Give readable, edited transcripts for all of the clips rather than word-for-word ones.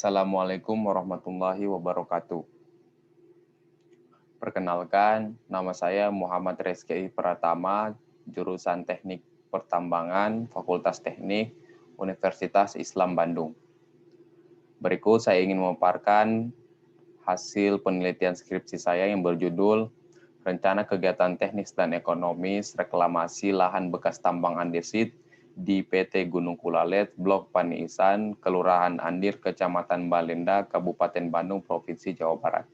Assalamualaikum warahmatullahi wabarakatuh. Perkenalkan, nama saya Muhammad Rezki Pratama, jurusan Teknik Pertambangan, Fakultas Teknik, Universitas Islam Bandung. Berikut saya ingin memaparkan hasil penelitian skripsi saya yang berjudul Rencana Kegiatan Teknis dan Ekonomis Reklamasi Lahan Bekas Tambang Andesit di PT Gunung Kulalet, Blok Paniisan, Kelurahan Andir, Kecamatan Balenda, Kabupaten Bandung, Provinsi Jawa Barat.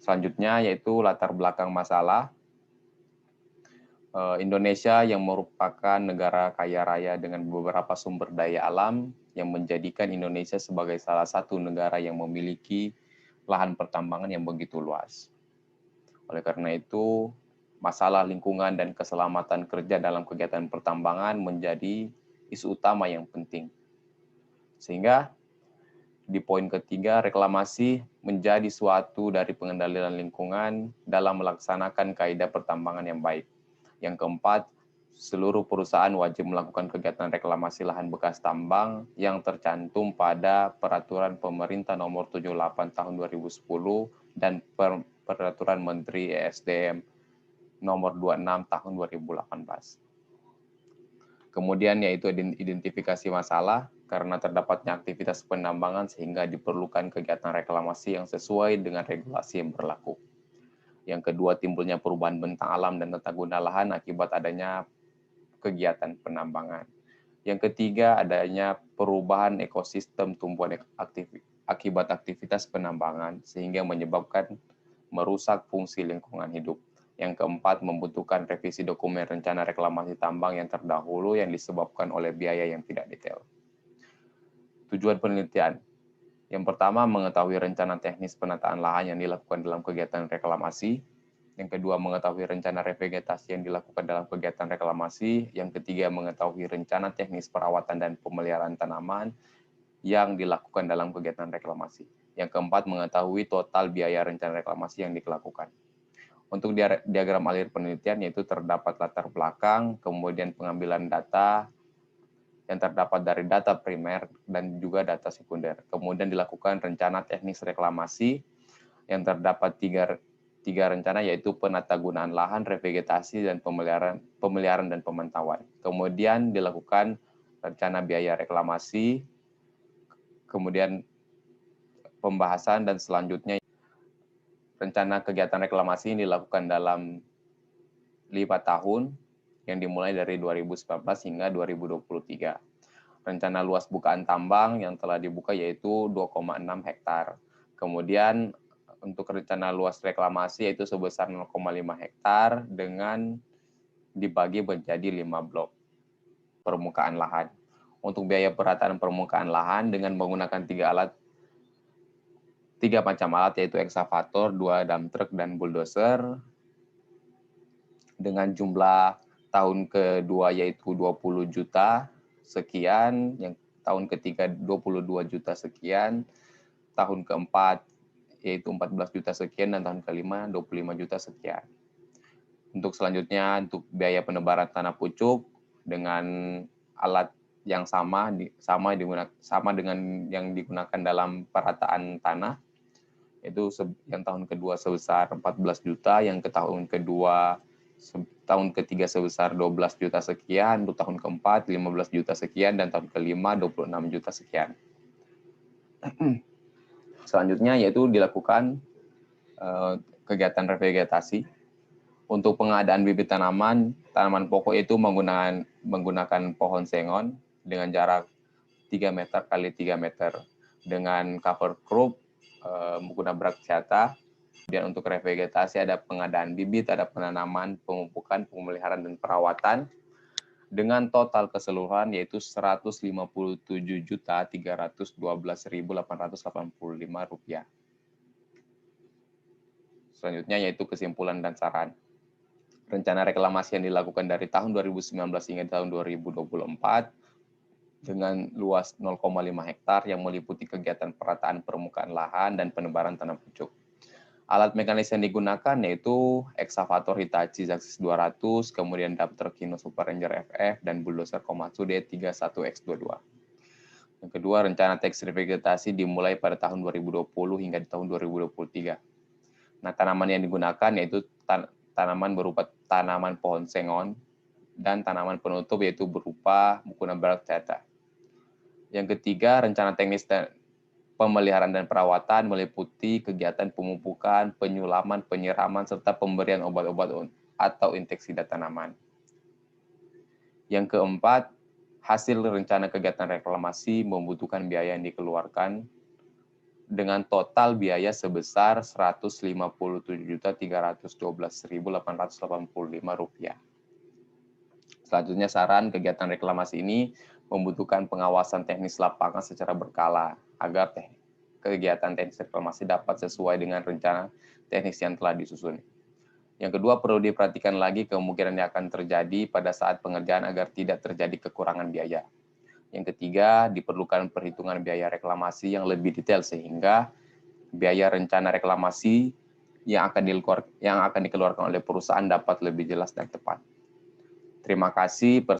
Selanjutnya yaitu latar belakang masalah. Indonesia yang merupakan negara kaya raya dengan beberapa sumber daya alam yang menjadikan Indonesia sebagai salah satu negara yang memiliki lahan pertambangan yang begitu luas. Oleh karena itu, masalah lingkungan dan keselamatan kerja dalam kegiatan pertambangan menjadi isu utama yang penting. Sehingga di poin ketiga, reklamasi menjadi suatu dari pengendalian lingkungan dalam melaksanakan kaidah pertambangan yang baik. Yang keempat, seluruh perusahaan wajib melakukan kegiatan reklamasi lahan bekas tambang yang tercantum pada Peraturan Pemerintah Nomor 78 Tahun 2010 dan Peraturan Menteri ESDM Nomor 26 Tahun 2018. Kemudian yaitu identifikasi masalah karena terdapatnya aktivitas penambangan sehingga diperlukan kegiatan reklamasi yang sesuai dengan regulasi yang berlaku. Yang kedua, timbulnya perubahan bentang alam dan tata guna lahan akibat adanya kegiatan penambangan. Yang ketiga, adanya perubahan ekosistem tumbuhan akibat aktivitas penambangan sehingga menyebabkan merusak fungsi lingkungan hidup. Yang keempat, membutuhkan revisi dokumen rencana reklamasi tambang yang terdahulu yang disebabkan oleh biaya yang tidak detail. Tujuan penelitian. Yang pertama, mengetahui rencana teknis penataan lahan yang dilakukan dalam kegiatan reklamasi. Yang kedua, mengetahui rencana revegetasi yang dilakukan dalam kegiatan reklamasi. Yang ketiga, mengetahui rencana teknis perawatan dan pemeliharaan tanaman yang dilakukan dalam kegiatan reklamasi. Yang keempat, mengetahui total biaya rencana reklamasi yang dilakukan. Untuk diagram alir penelitian, yaitu terdapat latar belakang, kemudian pengambilan data, yang terdapat dari data primer dan juga data sekunder. Kemudian dilakukan rencana teknis reklamasi yang terdapat tiga rencana yaitu penatagunaan lahan, revegetasi, dan pemeliharaan dan pemantauan. Kemudian dilakukan rencana biaya reklamasi, kemudian pembahasan dan selanjutnya rencana kegiatan reklamasi ini dilakukan dalam 5 tahun yang dimulai dari 2019 hingga 2023. Rencana luas bukaan tambang yang telah dibuka yaitu 2,6 hektar. Kemudian untuk rencana luas reklamasi yaitu sebesar 0,5 hektar dengan dibagi menjadi 5 blok permukaan lahan. Untuk biaya perataan permukaan lahan dengan menggunakan 3 macam alat yaitu eksavator, 2 dump truck, dan bulldozer dengan jumlah tahun kedua yaitu 20 juta sekian, yang tahun ketiga 22 juta sekian, tahun keempat yaitu 14 juta sekian, dan tahun kelima 25 juta sekian. Untuk selanjutnya, untuk biaya penebaran tanah pucuk dengan alat yang sama dengan yang digunakan dalam perataan tanah, itu yang tahun kedua sebesar 14 juta, yang ke tahun ketiga sebesar 12 juta sekian, untuk tahun keempat 15 juta sekian, dan tahun kelima 26 juta sekian. Selanjutnya yaitu dilakukan kegiatan revegetasi. Untuk pengadaan bibit tanaman pokok itu menggunakan pohon sengon dengan jarak 3 meter kali 3 meter dengan cover crop menggunakan Brachyata. Kemudian untuk revegetasi ada pengadaan bibit, ada penanaman, pemupukan, pemeliharaan, dan perawatan dengan total keseluruhan yaitu Rp157.312.885. Selanjutnya yaitu kesimpulan dan saran. Rencana reklamasi yang dilakukan dari tahun 2019 hingga tahun 2024 dengan luas 0,5 hektar yang meliputi kegiatan perataan permukaan lahan dan penebaran tanah pucuk. Alat mekanis yang digunakan yaitu ekskavator Hitachi Zaxis 200, kemudian dump truck Hino Super Ranger FF, dan bulldozer Komatsu D31X22. Yang kedua, rencana teks revegetasi dimulai pada tahun 2020 hingga di tahun 2023. Nah, tanaman yang digunakan yaitu tanaman berupa tanaman pohon sengon dan tanaman penutup yaitu berupa Mucuna bracteata. Yang ketiga, rencana teknis dan pemeliharaan dan perawatan meliputi kegiatan pemupukan, penyulaman, penyiraman, serta pemberian obat-obat atau inseksida tanaman. Yang keempat, hasil rencana kegiatan reklamasi membutuhkan biaya yang dikeluarkan dengan total biaya sebesar Rp157.312.885. Selanjutnya, saran kegiatan reklamasi ini membutuhkan pengawasan teknis lapangan secara berkala agar kegiatan teknis reklamasi dapat sesuai dengan rencana teknis yang telah disusun. Yang kedua, perlu diperhatikan lagi kemungkinan yang akan terjadi pada saat pengerjaan agar tidak terjadi kekurangan biaya. Yang ketiga, diperlukan perhitungan biaya reklamasi yang lebih detail sehingga biaya rencana reklamasi yang akan dikeluarkan oleh perusahaan dapat lebih jelas dan tepat. Terima kasih.